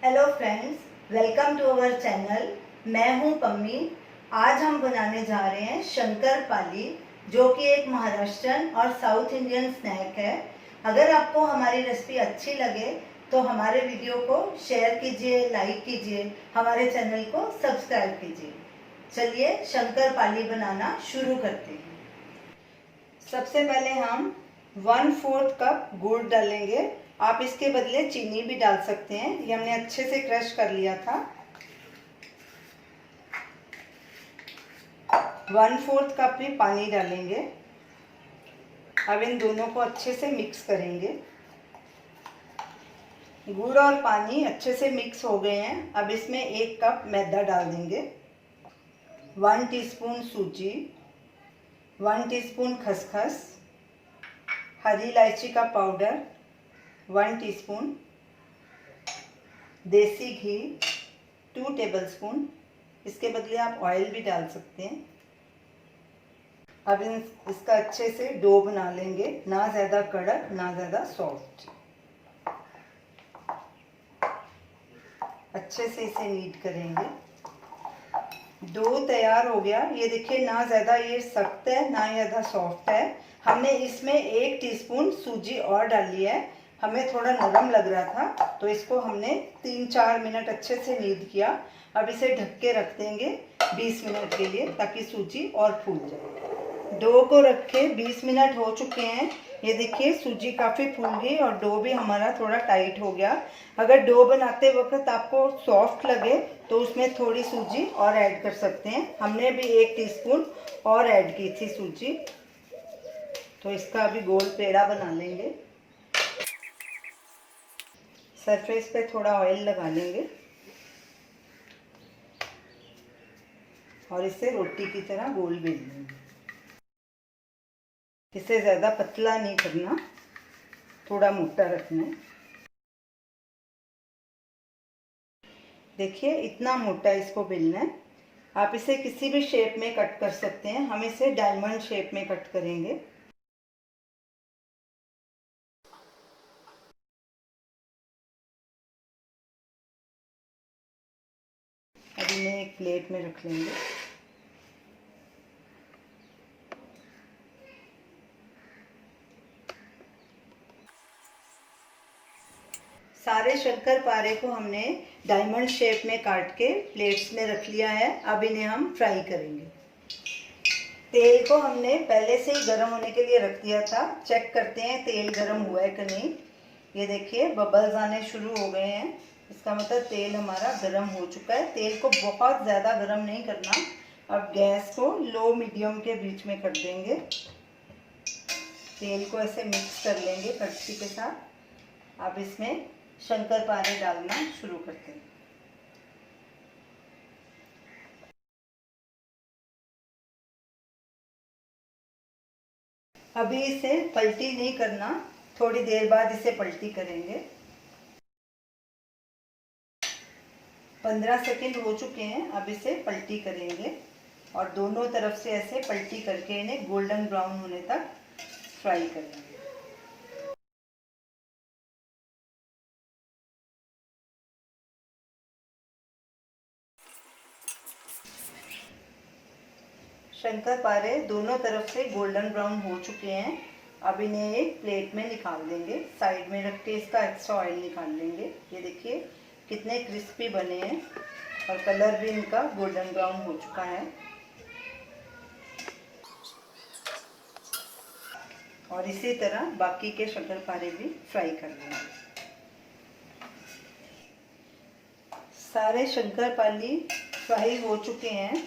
Hello friends, welcome to our channel. मैं हूं पम्मी। आज हम बनाने जा रहे हैं शंकरपाली, जो कि एक महाराष्ट्रन और साउथ इंडियन स्नैक है। अगर आपको हमारी रेसिपी अच्छी लगे तो हमारे वीडियो को शेयर कीजिए, लाइक कीजिए, हमारे चैनल को सब्सक्राइब कीजिए। चलिए शंकरपाली बनाना शुरू करते हैं। सबसे पहले हम 1/4 कप गुड़ डालेंगे। आप इसके बदले चीनी भी डाल सकते हैं। ये हमने अच्छे से क्रश कर लिया था। 1/4 कप भी पानी डालेंगे। अब इन दोनों को अच्छे से मिक्स करेंगे। गुड़ और पानी अच्छे से मिक्स हो गए हैं। अब इसमें 1 कप मैदा डाल देंगे, 1 टीस्पून सूजी, 1 टीस्पून खसखस, हरी इलायची का पाउडर 1 टीस्पून, देसी घी 2 टेबलस्पून। इसके बदले आप ऑयल भी डाल सकते हैं। अब इसका अच्छे से डो बना लेंगे, ना ज़्यादा कड़क ना ज़्यादा सॉफ्ट। अच्छे से इसे नीड करेंगे। डो तैयार हो गया। ये देखिए, ना ज़्यादा ये सख्त है ना ज़्यादा सॉफ्ट है। हमने इसमें 1 टीस्पून सूजी और डाली है। हमें थोड़ा नरम लग रहा था तो इसको हमने 3-4 मिनट अच्छे से नीड किया। अब इसे ढक के रख देंगे 20 मिनट के लिए, ताकि सूजी और फूल जाए। डो को रखे 20 मिनट हो चुके हैं। ये देखिए, सूजी काफ़ी फूल गई और डो भी हमारा थोड़ा टाइट हो गया। अगर डो बनाते वक्त आपको सॉफ्ट लगे तो उसमें थोड़ी सूजी और ऐड कर सकते हैं। हमने भी 1 टीस्पून और ऐड की थी सूजी। तो इसका अभी गोल पेड़ा बना लेंगे। सरफेस पे थोड़ा ऑयल लगा लेंगे और इसे रोटी की तरह गोल बेल लेंगे। इसे ज़्यादा पतला नहीं करना, थोड़ा मोटा रखना है। देखिए, इतना मोटा इसको बेलना है। आप इसे किसी भी शेप में कट कर सकते हैं। हम इसे डायमंड शेप में कट करेंगे। अब इन्हें एक प्लेट में रख लेंगे। सारे शंकरपारे को हमने डायमंड शेप में काट के प्लेट्स में रख लिया है। अब इन्हें हम फ्राई करेंगे। तेल को हमने पहले से ही गर्म होने के लिए रख दिया था। चेक करते हैं तेल गर्म हुआ है कि नहीं। ये देखिए, बबल्स आने शुरू हो गए हैं। इसका मतलब तेल हमारा गर्म हो चुका है। तेल को बहुत ज़्यादा गर्म नहीं करना। अब गैस को लो मीडियम के बीच में कर देंगे। तेल को ऐसे मिक्स कर लेंगे कड़छी के साथ। अब इसमें शंकरपारे डालना शुरू करते हैं। अभी इसे पलटी नहीं करना, थोड़ी देर बाद इसे पलटी करेंगे। 15 सेकंड हो चुके हैं। अब इसे पलटी करेंगे और दोनों तरफ से ऐसे पलटी करके इन्हें गोल्डन ब्राउन होने तक फ्राई करेंगे। शंकरपारे दोनों तरफ से गोल्डन ब्राउन हो चुके हैं। अब इन्हें एक प्लेट में निकाल देंगे। साइड में रख के इसका एक्स्ट्रा ऑयल निकाल लेंगे। ये देखिए कितने क्रिस्पी बने हैं और कलर भी इनका गोल्डन ब्राउन हो चुका है। और इसी तरह बाकी के शंकरपारे भी फ्राई कर लेंगे। सारे शंकरपाली फ्राई हो चुके हैं।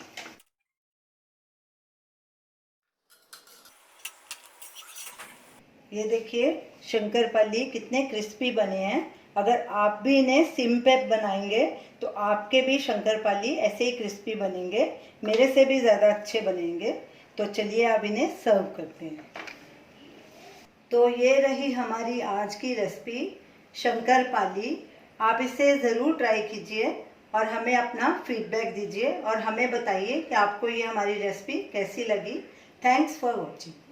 ये देखिए, शंकरपाली कितने क्रिस्पी बने हैं। अगर आप भी इन्हें सिम पे बनाएंगे तो आपके भी शंकरपाली ऐसे ही क्रिस्पी बनेंगे, मेरे से भी ज़्यादा अच्छे बनेंगे। तो चलिए अब इन्हें सर्व करते हैं। तो ये रही हमारी आज की रेसिपी शंकरपाली। आप इसे ज़रूर ट्राई कीजिए और हमें अपना फीडबैक दीजिए और हमें बताइए कि आपको ये हमारी रेसिपी कैसी लगी। Thanks for watching.